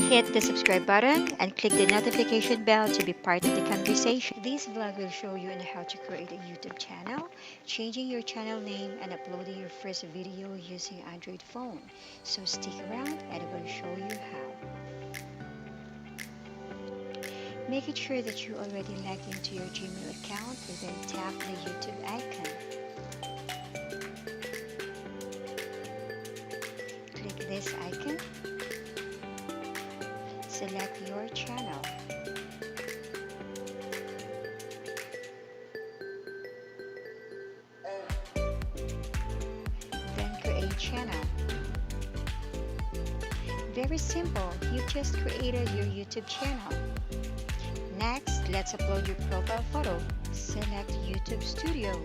Hit the subscribe button and click the notification bell to be part of the conversation. This vlog will show you on how to create a YouTube channel, changing your channel name, and uploading your first video using Android phone. So stick around and I will show you how. Making sure that you already logged into your Gmail account and then tap the YouTube icon. Click this icon. Select your channel. Then create channel. Very simple, you just created your YouTube channel. Next, let's upload your profile photo. Select YouTube Studio.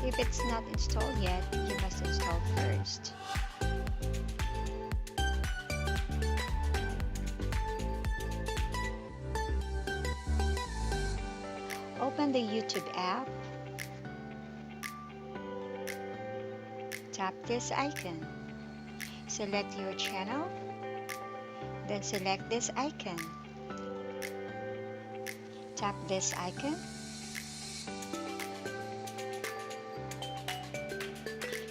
If it's not installed yet, you must install first. Open the YouTube app. Tap this icon. Select your channel. Then select this icon. Tap this icon.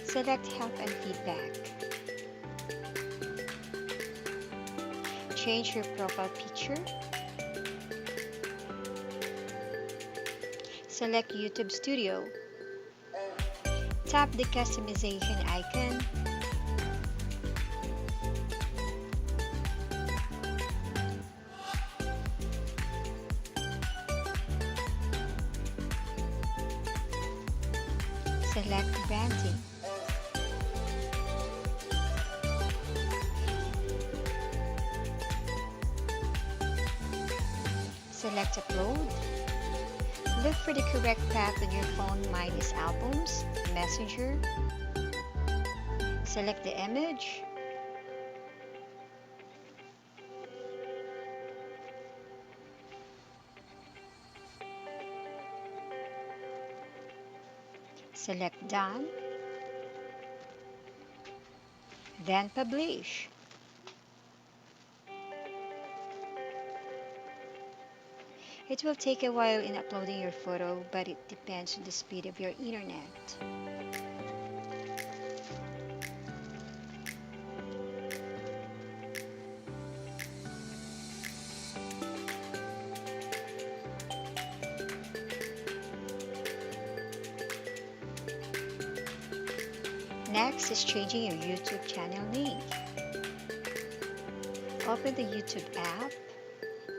Select Help and Feedback. Change your profile picture. Select YouTube Studio. Tap the customization icon. Select branding. Select upload. Look for the correct path on your phone. Mine is Albums, Messenger. Select the image. Select Done. Then Publish. It will take a while in uploading your photo, but it depends on the speed of your internet. Next is changing your YouTube channel name. Open the YouTube app,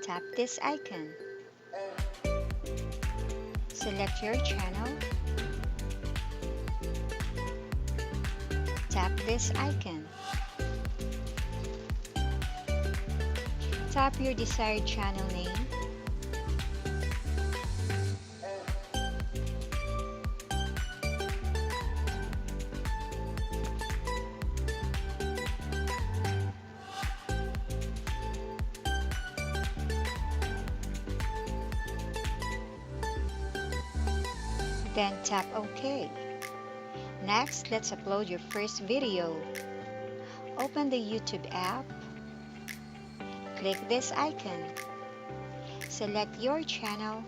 tap this icon. Select your channel. Tap this icon. Tap your desired channel name. Then tap OK. Next, let's upload your first video. Open the YouTube app. Click this icon. Select your channel.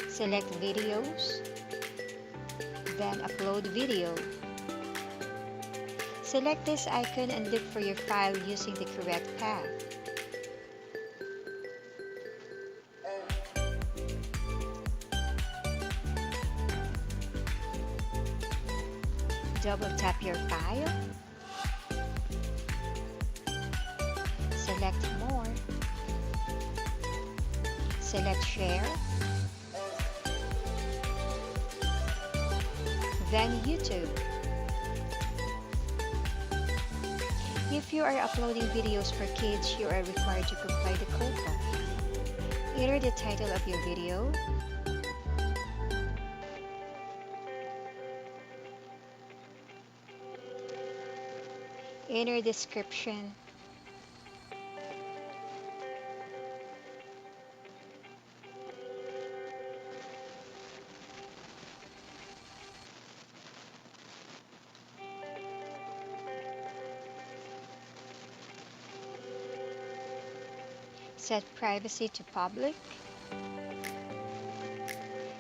Select videos. Then upload video. Select this icon and look for your file using the correct path. Double tap your file. Select More. Select Share. Then YouTube. If you are uploading videos for kids, you are required to comply the quota. Enter the title of your video. Enter description. Set privacy to public.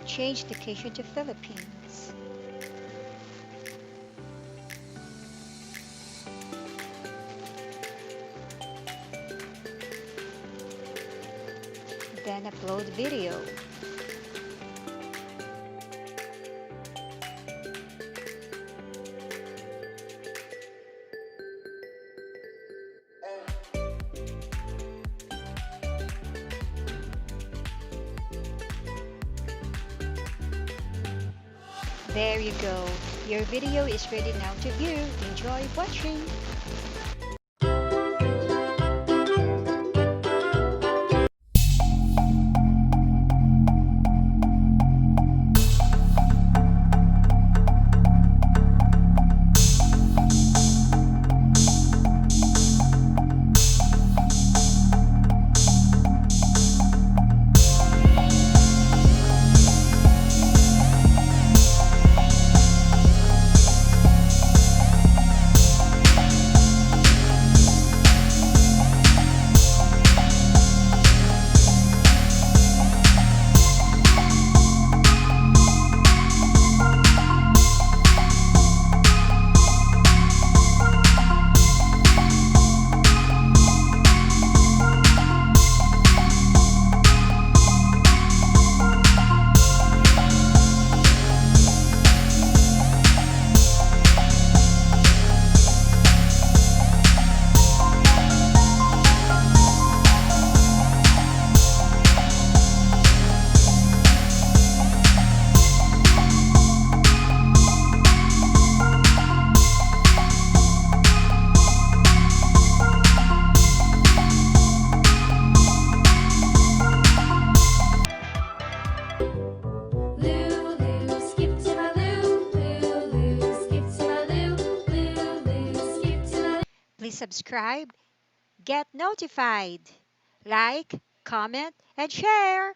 Change location to Philippines. Then upload video. There you go. Your video is ready now to view. Enjoy watching. Please subscribe, get notified, like, comment, and share.